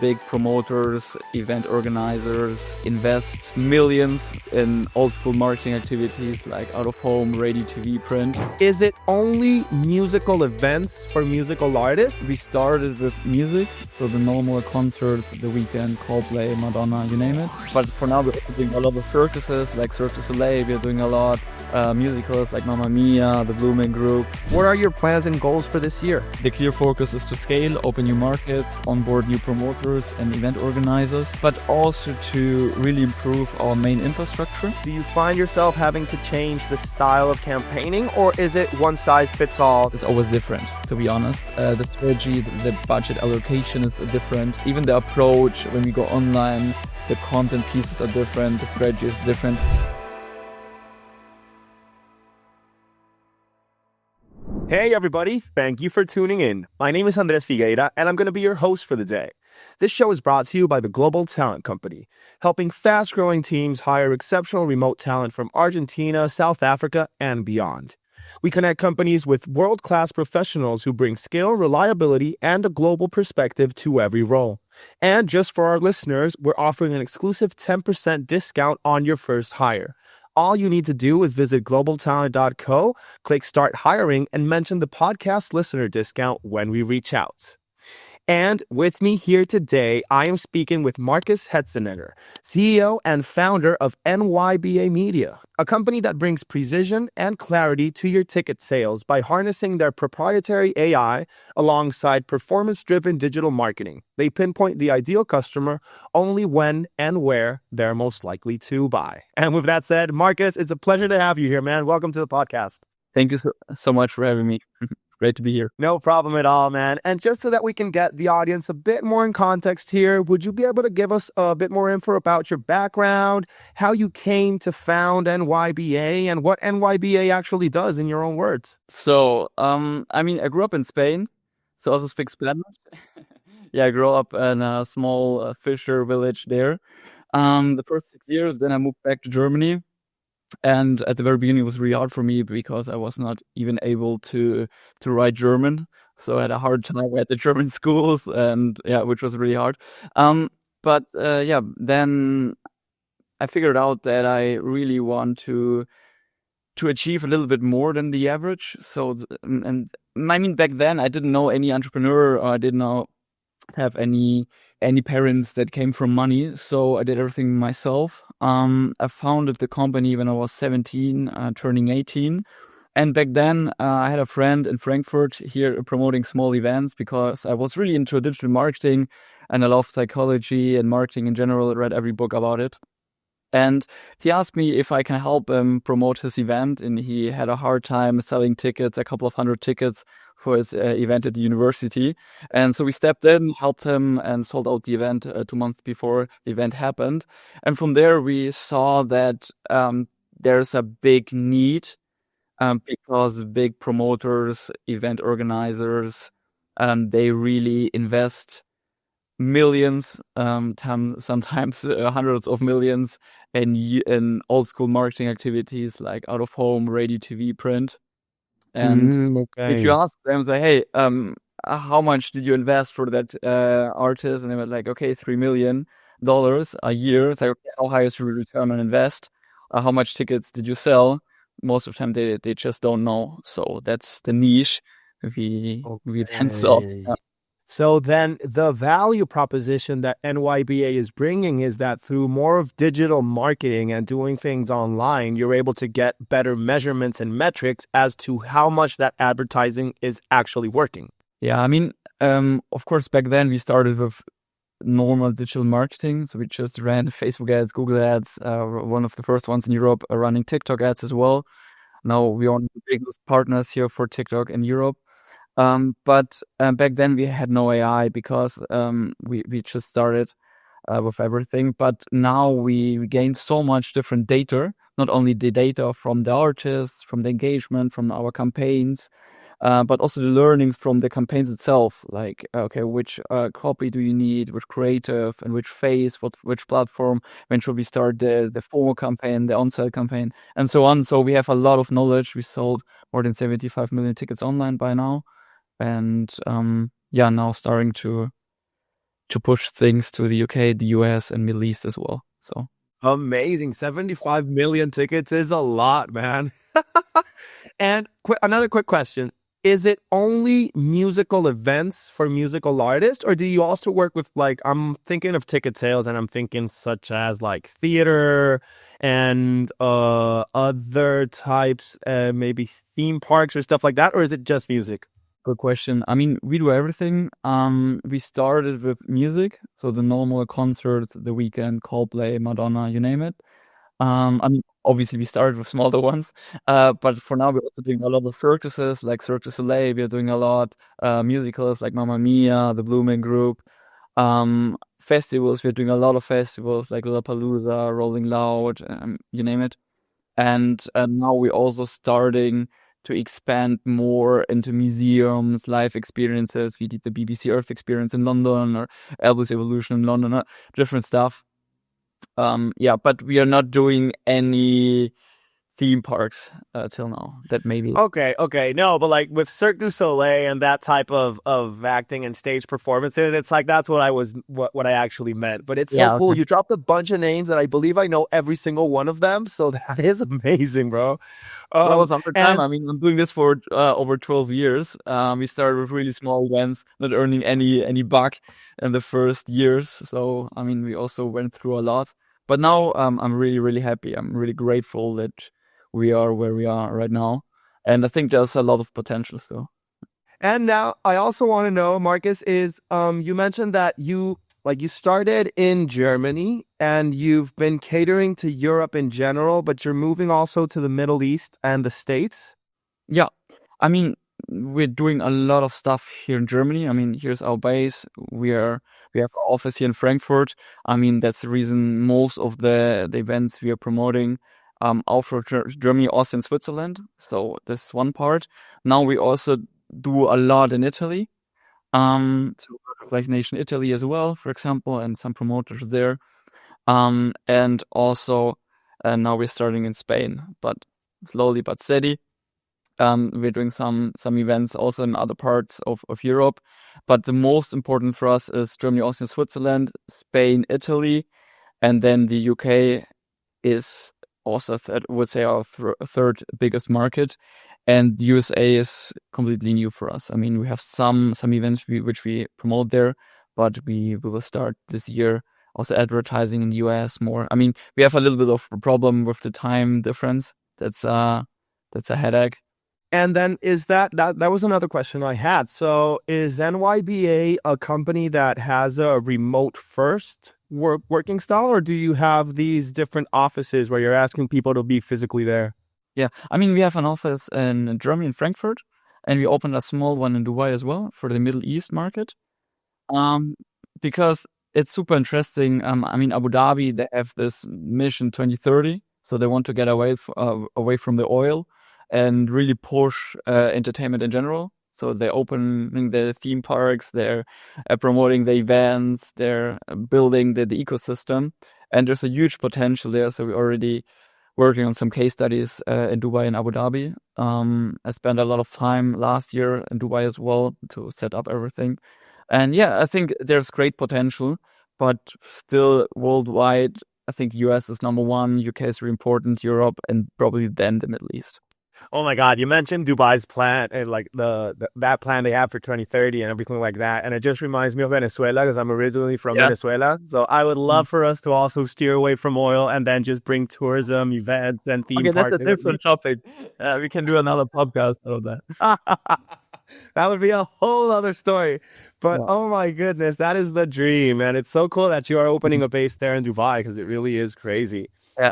Big promoters, event organizers invest millions in old school marketing activities like out of home, radio, TV, print. Is it only musical events for musical artists? We started with music, so the normal concerts, The Weekend, Coldplay, Madonna, you name it. But for now, we're doing a lot of circuses like Cirque du Soleil. We're doing a lot musicals like Mamma Mia, the Blooming Group. What are your plans and goals for this year? The clear focus is to scale, open new markets, onboard new promoters and event organizers, but also to really improve our main infrastructure. Do you find yourself having to change the style of campaigning, or is it one size fits all? It's always different, to be honest. The strategy, the budget allocation is different. Even the approach when we go online, the content pieces are different, the strategy is different. Hey everybody, thank you for tuning in. My name is Andres Figueira and I'm going to be your host for the day. This show is brought to you by the Global Talent Company, helping fast-growing teams hire exceptional remote talent from Argentina, South Africa, and beyond. We connect companies with world-class professionals who bring skill, reliability, and a global perspective to every role. And just for our listeners, we're offering an exclusive 10% discount on your first hire. All you need to do is visit globaltalent.co, click Start Hiring, and mention the podcast listener discount when we reach out. And with me here today, I am speaking with Markus Hetzenegger, CEO and founder of NYBA Media, a company that brings precision and clarity to your ticket sales by harnessing their proprietary AI alongside performance-driven digital marketing. They pinpoint the ideal customer only when and where they're most likely to buy. And with that said, Markus, it's a pleasure to have you here, man. Welcome to the podcast. Thank you so much for having me. Great to be here. No problem at all, man. And just so that we can get the audience a bit more in context here, would you be able to give us a bit more info about your background, how you came to found NYBA, and what NYBA actually does in your own words? So, I grew up in Spain, so also speak Spanish. Yeah, I grew up in a small fisher village there. The first 6 years, then I moved back to Germany. And at the very beginning, it was really hard for me because I was not even able to write German. So I had a hard time at the German schools, and which was really hard. Then I figured out that I really want to achieve a little bit more than the average. So, back then I didn't know any entrepreneur, or I didn't know have any parents that came from money, so I did everything myself. I founded the company when I was 17, turning 18, and back then I had a friend in Frankfurt here promoting small events because I was really into digital marketing and I loved psychology and marketing in general. I read every book about it. And he asked me if I can help him promote his event, and he had a hard time selling tickets, a couple of hundred tickets for his event at the university. And so we stepped in, helped him, and sold out the event 2 months before the event happened. And from there, we saw that there's a big need because big promoters, event organizers, they really invest millions, sometimes hundreds of millions in old school marketing activities like out of home, radio, TV, print. And if you ask them, say, hey, how much did you invest for that artist? And they were like, okay, $3 million a year. It's like, okay, how high is your return on invest? How much tickets did you sell? Most of the time, they just don't know. So that's the niche we then saw. So then the value proposition that NYBA is bringing is that through more of digital marketing and doing things online, you're able to get better measurements and metrics as to how much that advertising is actually working. Yeah, of course, back then we started with normal digital marketing. So we just ran Facebook ads, Google ads, one of the first ones in Europe, running TikTok ads as well. Now we are one of the biggest partners here for TikTok in Europe. But back then we had no AI because we just started with everything. But now we gained so much different data, not only the data from the artists, from the engagement, from our campaigns, but also the learnings from the campaigns itself. Like, okay, which copy do you need, which creative, and which phase, which platform, when should we start the FOMO campaign, the on-sale campaign, and so on. So we have a lot of knowledge. We sold more than 75 million tickets online by now. And now starting to push things to the UK, the US, and Middle East as well. So Amazing. 75 million tickets is a lot, man. And another quick question. Is it only musical events for musical artists, or do you also work with, like, I'm thinking of ticket sales and I'm thinking such as like theater and other types, maybe theme parks or stuff like that, or is it just music? good question. I mean, we do everything. We started with music, so the normal concerts, The Weeknd, Coldplay, Madonna, you name it. I mean, obviously we started with smaller ones, but for now we're also doing a lot of circuses, like Cirque du Soleil. We're doing a lot musicals like Mamma Mia, the Blooming Group. Festivals, we're doing a lot of festivals like Lollapalooza, Rolling Loud, you name it. And now we're also starting to expand more into museums, live experiences. We did the BBC Earth experience in London, or Elvis Evolution in London, different stuff. Yeah, but we are not doing any theme parks till now. That maybe. Okay. No, but like with Cirque du Soleil and that type of acting and stage performances, it's like that's what I actually meant. But it's so Yeah, cool. okay. You dropped a bunch of names and I believe I know every single one of them. So that is amazing, bro. That was our time. And I mean, I'm doing this for over 12 years. We started with really small events, not earning any buck in the first years. So I mean, we also went through a lot. But now I'm really, really happy. I'm really grateful that we are where we are right now. And I think there's a lot of potential still. And now I also want to know, Marcus, is you mentioned that you started in Germany and you've been catering to Europe in general, but you're moving also to the Middle East and the States. Yeah. I mean, we're doing a lot of stuff here in Germany. I mean, here's our base. We have an office here in Frankfurt. I mean, that's the reason most of the events we are promoting are for Germany, Austria, and Switzerland. So this is one part. Now we also do a lot in Italy. So work with like Nation Italy as well, for example, and some promoters there. And also now we're starting in Spain, but slowly but steady. We're doing some events also in other parts of Europe, but the most important for us is Germany, Austria, Switzerland, Spain, Italy, and then the UK is also would say our third biggest market, and the USA is completely new for us. I mean, we have some events which we promote there, but we will start this year also advertising in the US more. I mean, we have a little bit of a problem with the time difference. That's a headache. And then is that was another question I had. So is NYBA a company that has a remote first working style, or do you have these different offices where you're asking people to be physically there? Yeah, I mean, we have an office in Germany, in Frankfurt, and we opened a small one in Dubai as well for the Middle East market. Because it's super interesting. I mean, Abu Dhabi, they have this mission 2030, so they want to get away from the oil and really push entertainment in general. So they're opening the theme parks, they're promoting the events, they're building the ecosystem, and there's a huge potential there. So we're already working on some case studies in Dubai and Abu Dhabi. I spent a lot of time last year in Dubai as well to set up everything. And yeah, I think there's great potential, but still worldwide, I think US is number one, UK is really important, Europe, and probably then the Middle East. Oh my God, you mentioned Dubai's plan and like that plan they have for 2030 and everything like that. And it just reminds me of Venezuela because I'm originally from Yeah. Venezuela. So I would love for us to also steer away from oil and then just bring tourism, events, and theme Okay, that's parks. a different topic. We can do another podcast out of that. That would be a whole other story. But Yeah. oh my goodness, that is the dream. And it's so cool that you are opening a base there in Dubai because it really is crazy. Yeah.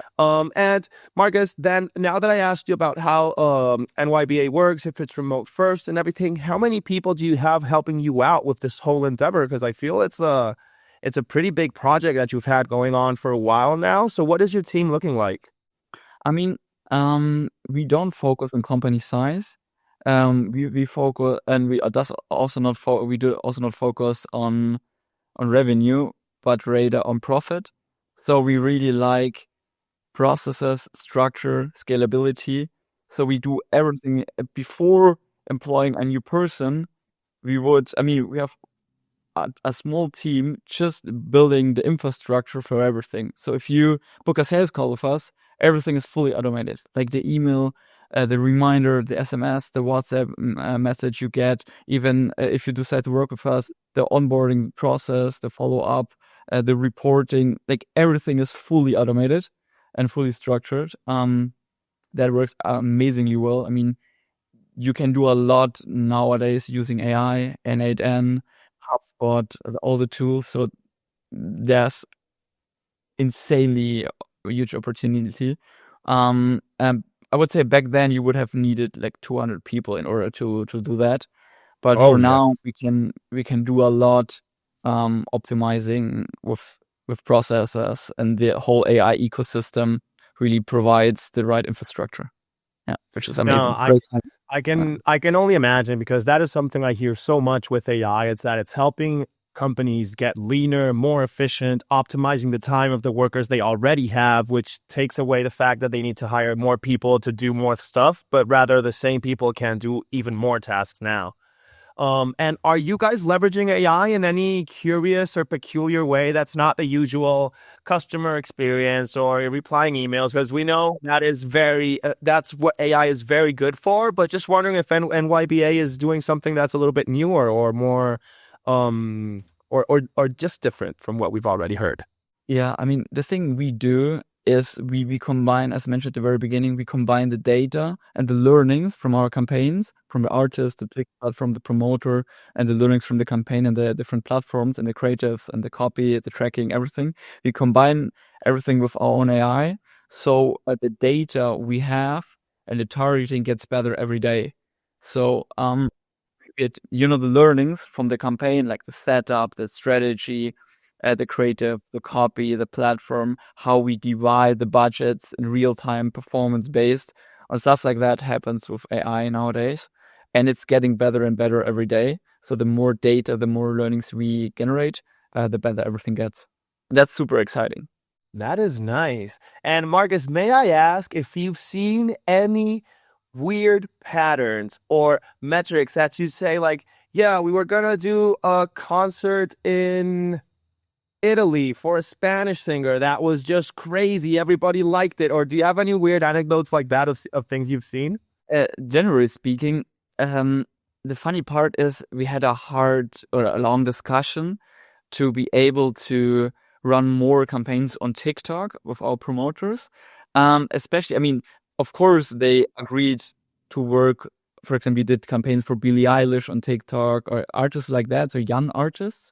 And Marcus, then now that I asked you about how NYBA works, if it's remote first and everything, how many people do you have helping you out with this whole endeavor? Because I feel it's a pretty big project that you've had going on for a while now. So what is your team looking like? I mean, we don't focus on company size. We focus, and we does also not we do also not focus on revenue, but rather on profit. So we really like processes, structure, scalability. So we do everything before employing a new person. We have a small team just building the infrastructure for everything. So if you book a sales call with us, everything is fully automated, like the email, the reminder, the SMS, the WhatsApp message you get. Even if you decide to work with us, the onboarding process, the follow up, the reporting, like everything is fully automated and fully structured. That works amazingly well. I mean, you can do a lot nowadays using AI, N8N, HubSpot, all the tools. So there's insanely huge opportunity. I would say back then you would have needed like 200 people in order to do that. But Oh, for yeah. now, we can do a lot optimizing with processes, and the whole AI ecosystem really provides the right infrastructure. Yeah, which is amazing. No, Great time. I can only imagine, because that is something I hear so much with AI. It's that it's helping companies get leaner, more efficient, optimizing the time of the workers they already have, which takes away the fact that they need to hire more people to do more stuff, but rather the same people can do even more tasks now. And are you guys leveraging AI in any curious or peculiar way that's not the usual customer experience or replying emails? Because we know that is that's what AI is very good for. But just wondering if NYBA is doing something that's a little bit newer or more, or just different from what we've already heard. Yeah, I mean, the thing we do is we combine, as mentioned at the very beginning, we combine the data and the learnings from our campaigns, from the artist, the TikTok, from the promoter, and the learnings from the campaign and the different platforms and the creatives and the copy, the tracking, everything. We combine everything with our own AI. So the data we have and the targeting gets better every day. So the learnings from the campaign, like the setup, the strategy, the creative, the copy, the platform, how we divide the budgets in real time, performance based, and stuff like that happens with AI nowadays. And it's getting better and better every day. So the more data, the more learnings we generate, the better everything gets. That's super exciting. That is nice. And Marcus, may I ask if you've seen any weird patterns or metrics that you say, like, yeah, we were gonna do a concert in Italy for a Spanish singer that was just crazy, everybody liked it? Or do you have any weird anecdotes like that of things you've seen? Generally speaking, the funny part is we had a hard or a long discussion to be able to run more campaigns on TikTok with our promoters. Especially, I mean, of course, they agreed to work. For example, we did campaigns for Billie Eilish on TikTok or artists like that, so young artists.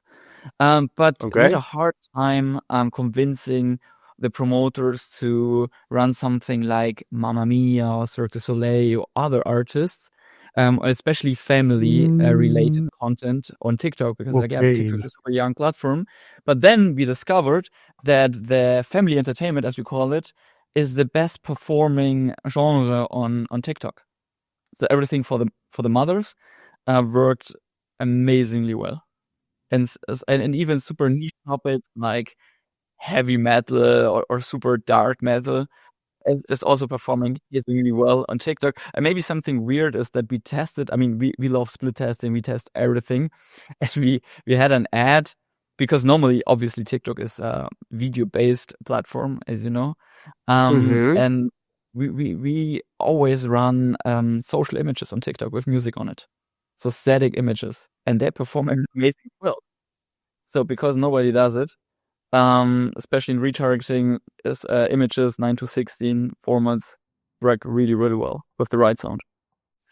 But we had Okay. a hard time convincing the promoters to run something like Mamma Mia or Cirque du Soleil or other artists, or especially family related Mm, content on TikTok, because like, yeah, okay. TikTok is a super young platform. But then we discovered that the family entertainment, as we call it, is the best performing genre on TikTok. So everything for the mothers worked amazingly well. And even super niche topics like heavy metal or super dark metal is also performing really well on TikTok. And maybe something weird is that we tested. I mean, we love split testing. We test everything, and we had an ad, because normally, obviously, TikTok is a video based platform, as you know, Mm-hmm. and we always run social images on TikTok with music on it, so static images, and they perform amazing well. So because nobody does it, especially in retargeting, is images 9 to 16 formats work really, really well with the right sound.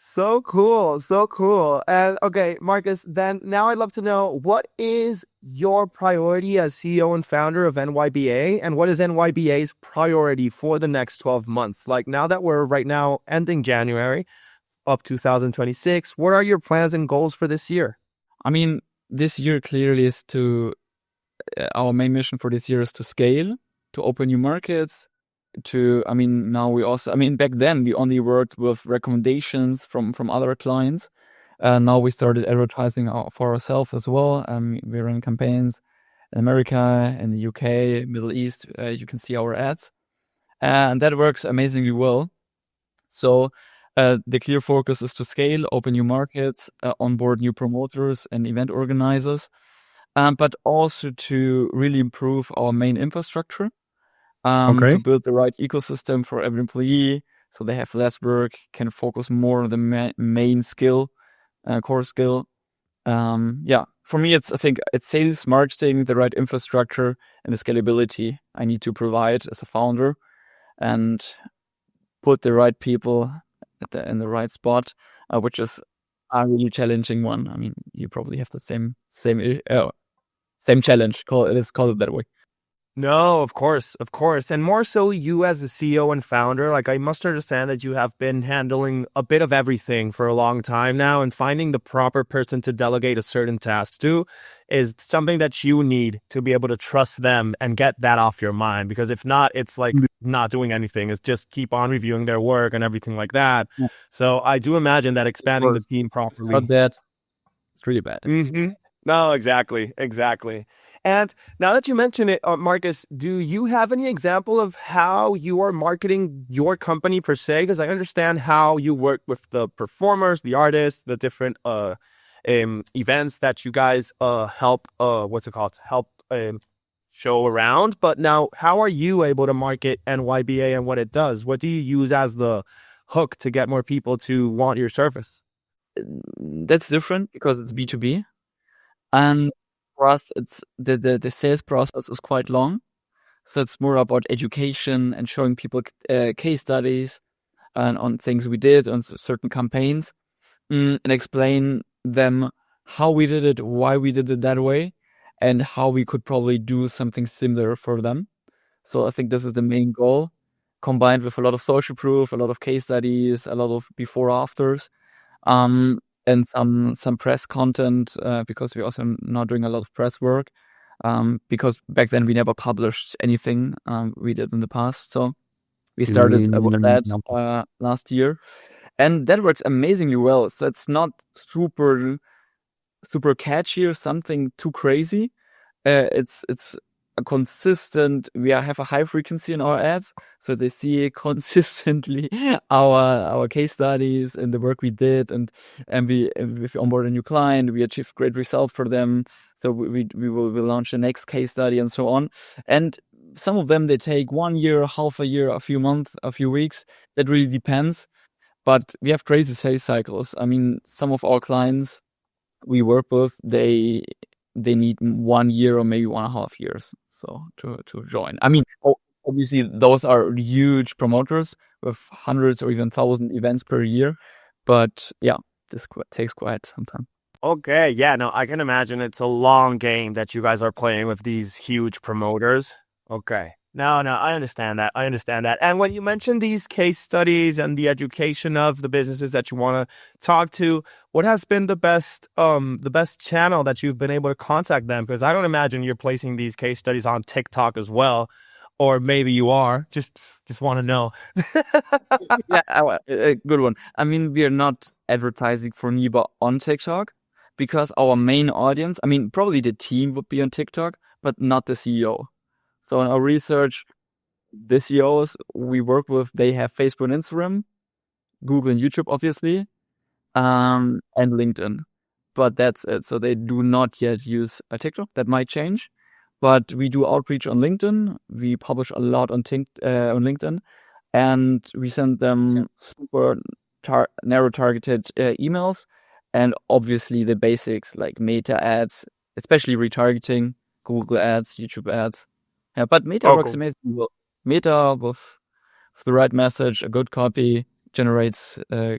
So cool, so cool. And okay, Marcus, then now I'd love to know, what is your priority as CEO and founder of NYBA, and what is NYBA's priority for the next 12 months? Like, now that we're right now ending January of 2026, what are your plans and goals for this year? I mean, this year clearly is our main mission for this year is to scale, to open new markets, now we also, back then we only worked with recommendations from other clients. Now we started advertising for ourselves as well. We run campaigns in America, in the UK, Middle East. You can see our ads, and that works amazingly well. So the clear focus is to scale, open new markets, onboard new promoters and event organizers. but also to really improve our main infrastructure, Okay. to build the right ecosystem for every employee, so they have less work, can focus more on the main skill, core skill. For me, I think it's sales, marketing, the right infrastructure, and the scalability I need to provide as a founder, and put the right people in the right spot, which is a really challenging one. I mean, you probably have the same challenge. Let's call it that way. No, of course, of course. And more so you as a CEO and founder, like I must understand that you have been handling a bit of everything for a long time now, and finding the proper person to delegate a certain task to is something that you need to be able to trust them and get that off your mind. Because if not, it's like not doing anything. It's just keep on reviewing their work and everything like that. Yeah. So I do imagine that expanding the team Not properly. that. It's really bad. No, exactly, exactly. And now that you mention it, Markus, do you have any example of how you are marketing your company per se? Because I understand how you work with the performers, the artists, the different events that you guys help help show around. But now, how are you able to market NYBA and what it does? What do you use as the hook to get more people to want your service? That's different because it's B2B, and for us, it's the sales process is quite long. So it's more about education and showing people case studies and on things we did on certain campaigns, and explain them how we did it, why we did it that way, and how we could probably do something similar for them. So I think this is the main goal, combined with a lot of social proof, a lot of case studies, a lot of before afters, and some press content, because we're also now doing a lot of press work, because back then we never published anything we did in the past. So we started with that last year, and that works amazingly well. So it's not super catchy or something too crazy. It's a consistent. We have a high frequency in our ads, so they see consistently our case studies and the work we did, and if we onboard a new client, we achieve great results for them. So we will launch the next case study and so on. And some of them, they take 1 year, half a year, a few months, a few weeks. That really depends. But we have crazy sales cycles. I mean, some of our clients we work with, they need 1 year or maybe 1.5 years so to join. I mean, obviously those are huge promoters with hundreds or even 1,000 events per year, but yeah, this takes quite some time. Okay, yeah, no, I can imagine it's a long game that you guys are playing with these huge promoters. Okay. No, I understand that. I understand that. And when you mentioned these case studies and the education of the businesses that you want to talk to, what has been the best channel that you've been able to contact them? Because I don't imagine you're placing these case studies on TikTok as well, or maybe you are. Just want to know. Yeah, a good one. I mean, we are not advertising for NYBA on TikTok because our main audience, I mean, probably the team would be on TikTok, but not the CEO. So in our research, the CEOs we work with, they have Facebook and Instagram, Google and YouTube, obviously, and LinkedIn. But that's it. So they do not yet use a TikTok. That might change. But we do outreach on LinkedIn. We publish a lot on LinkedIn. And we send them super narrow targeted emails. And obviously the basics like meta ads, especially retargeting, Google ads, YouTube ads. Yeah, but Meta works amazingly well. Meta with the right message, a good copy, generates a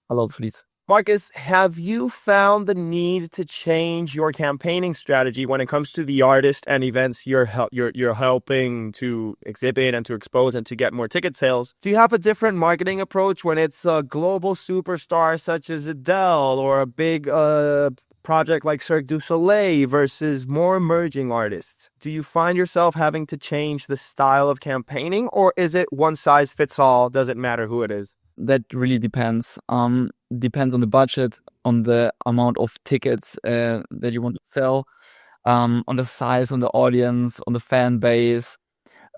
lot of leads. Markus, have you found the need to change your campaigning strategy when it comes to the artist and events you're helping to exhibit and to expose and to get more ticket sales? Do you have a different marketing approach when it's a global superstar such as Adele or a big project like Cirque du Soleil versus more emerging artists? Do you find yourself having to change the style of campaigning, or is it one size fits all, doesn't matter who it is? That really depends. Depends on the budget, on the amount of tickets that you want to sell, on the size, on the audience, on the fan base,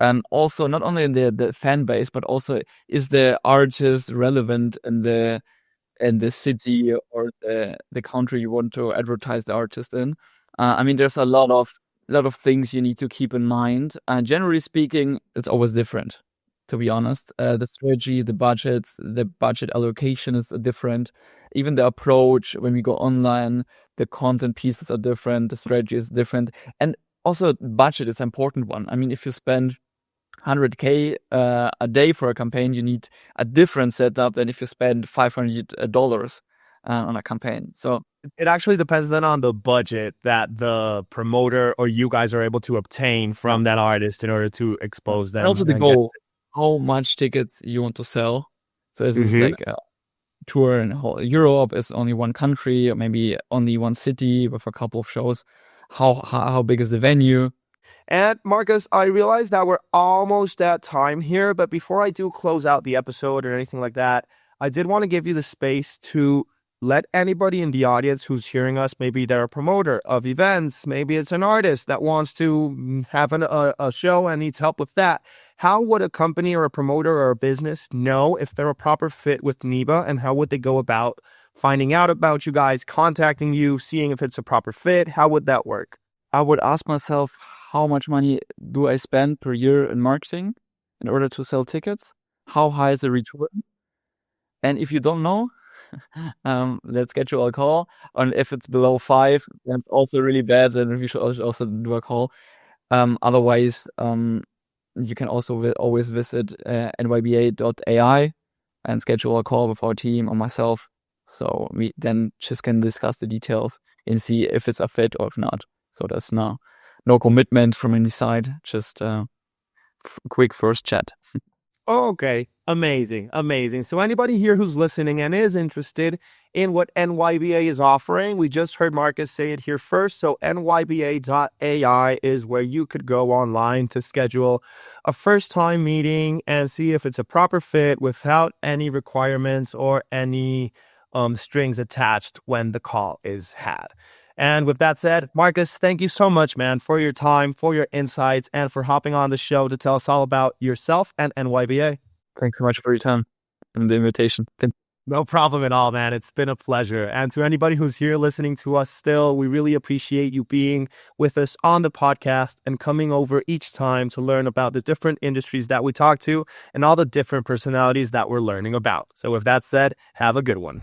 and also not only in the fan base, but also is the artist relevant in the city or the country you want to advertise the artist in. There's a lot of things you need to keep in mind. Generally speaking, it's always different, to be honest. The strategy, the budget allocation is different. Even the approach when we go online, the content pieces are different, the strategy is different. And also budget is an important one. If you spend 100K a day for a campaign, you need a different setup than if you spend $500 on a campaign. So it actually depends then on the budget that the promoter or you guys are able to obtain from that artist in order to expose them. And also the goal, how much tickets you want to sell. So is it like a tour in whole Europe, is only one country, or maybe only one city with a couple of shows? How big is the venue? And Markus, I realize that we're almost at time here, but before I do close out the episode or anything like that, I did want to give you the space to let anybody in the audience who's hearing us, maybe they're a promoter of events, maybe it's an artist that wants to have a show and needs help with that. How would a company or a promoter or a business know if they're a proper fit with NYBA, and how would they go about finding out about you guys, contacting you, seeing if it's a proper fit? How would that work? I would ask myself, how much money do I spend per year in marketing in order to sell tickets? How high is the return? And if you don't know, let's schedule a call. And if it's below 5, that's also really bad, then we should also do a call. Otherwise, you can also always visit nyba.ai and schedule a call with our team or myself. So we then just can discuss the details and see if it's a fit or if not. So there's no commitment from any side, just a quick first chat. Okay, amazing. So anybody here who's listening and is interested in what NYBA is offering, we just heard Markus say it here first. So nyba.ai is where you could go online to schedule a first-time meeting and see if it's a proper fit without any requirements or any strings attached when the call is had. And with that said, Markus, thank you so much, man, for your time, for your insights, and for hopping on the show to tell us all about yourself and NYBA. Thanks so much for your time and the invitation. No problem at all, man. It's been a pleasure. And to anybody who's here listening to us still, we really appreciate you being with us on the podcast and coming over each time to learn about the different industries that we talk to and all the different personalities that we're learning about. So with that said, have a good one.